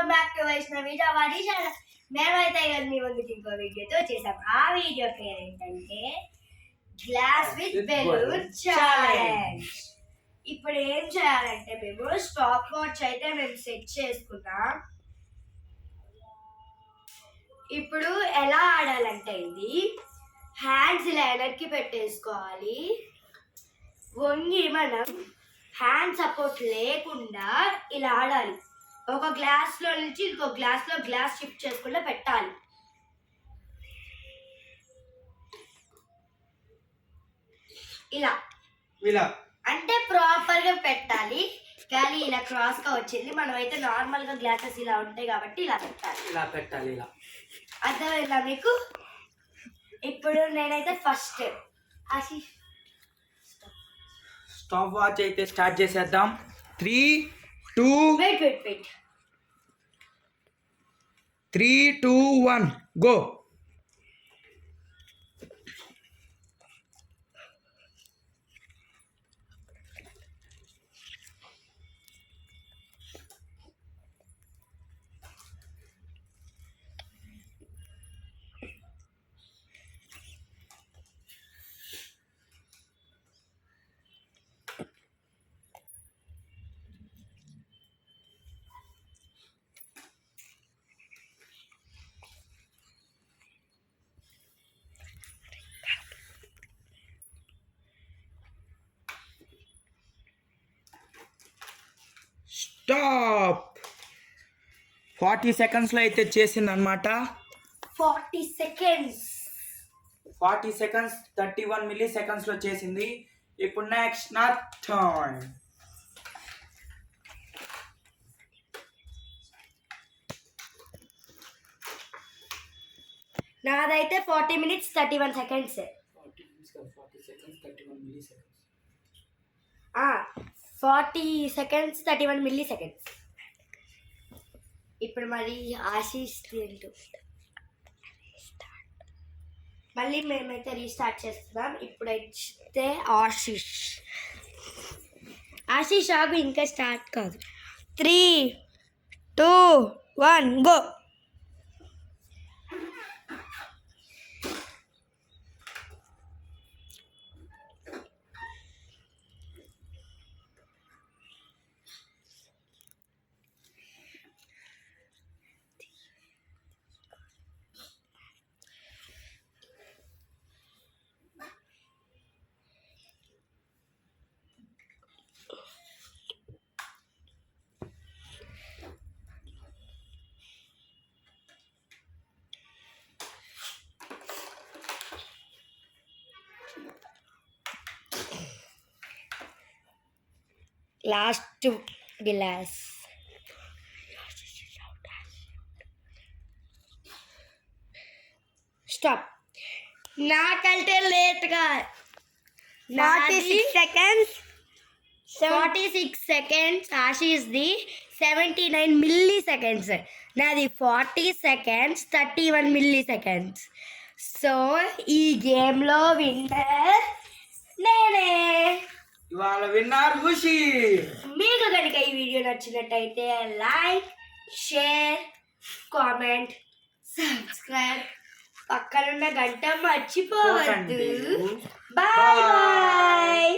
Welcome back to Vaishnavi Jawani channel. మేమైతే మీ ముందుకి ఇంకో వీడియోతో చేసాం. ఆ వీడియో పేరు ఏంటంటే గ్లాస్ విత్ బెలూన్ ఛాలెంజ్. ఇప్పుడు ఏం చేయాలంటే మేము స్టాప్ వాచ్ అయితే మేము సెట్ చేసుకున్నాం. ఇప్పుడు ఎలా ఆడాలంటే ఇది హ్యాండ్స్ ఇలా వెనక్కి పెట్టేసుకోవాలి. వంగి మనం హ్యాండ్ సపోర్ట్ లేకుండా ఇలా ఆడాలి. ఒక గ్లాస్లో నుంచి ఇంకో గ్లాస్లో గ్లాస్ షిఫ్ట్ చేసుకుంటూ పెట్టాలి. ఇలా ఇలా అంటే ప్రాపర్గా పెట్టాలి. కానీ ఇలా క్రాస్గా వచ్చింది. మనమైతే నార్మల్గా గ్లాసెస్ ఇలా ఉంటాయి కాబట్టి ఇలా పెట్టాలి. ఇలా అర్థమైందా మీకు? ఇప్పుడు నేనైతే ఫస్ట్ ఆశీష్ స్టాప్ వాచ్ అయితే స్టార్ట్ చేసేద్దాం. 3 2 3 2 1 గో. స్టాప్. 40 సెకండ్స్లో అయితే చేసిందనమాట. 40 సెకండ్స్ 31 మిల్లీ సెకండ్స్లో చేసింది. ఇప్పుడు నెక్స్ట్ నా టర్న్. నాదైతే 40 minutes 31 seconds. 40 seconds 31 milliseconds. ఇప్పుడు మరి ఆశీష్ మళ్ళీ మేమైతే రీస్టార్ట్ చేస్తున్నాం. ఇప్పుడైతే ఆశీష్ ఆగు, ఇంకా స్టార్ట్ కాదు. 3 2 1 గో. Last glass. స్టాప్. నాకంటే లేట్గా 46 seconds. ఆశీష్ది 79 milliseconds. నాది 40 seconds 31 milliseconds. సో ఈ గేమ్లో విన్నర్ నేనే. ఇవాళ విన్నర్ ఖుషి. మీకు కనుక ఈ వీడియో నచ్చినట్టయితే లైక్, షేర్, కామెంట్, సబ్స్క్రైబ్, పక్కనున్న గంట మర్చిపోవద్దు. బాయ్.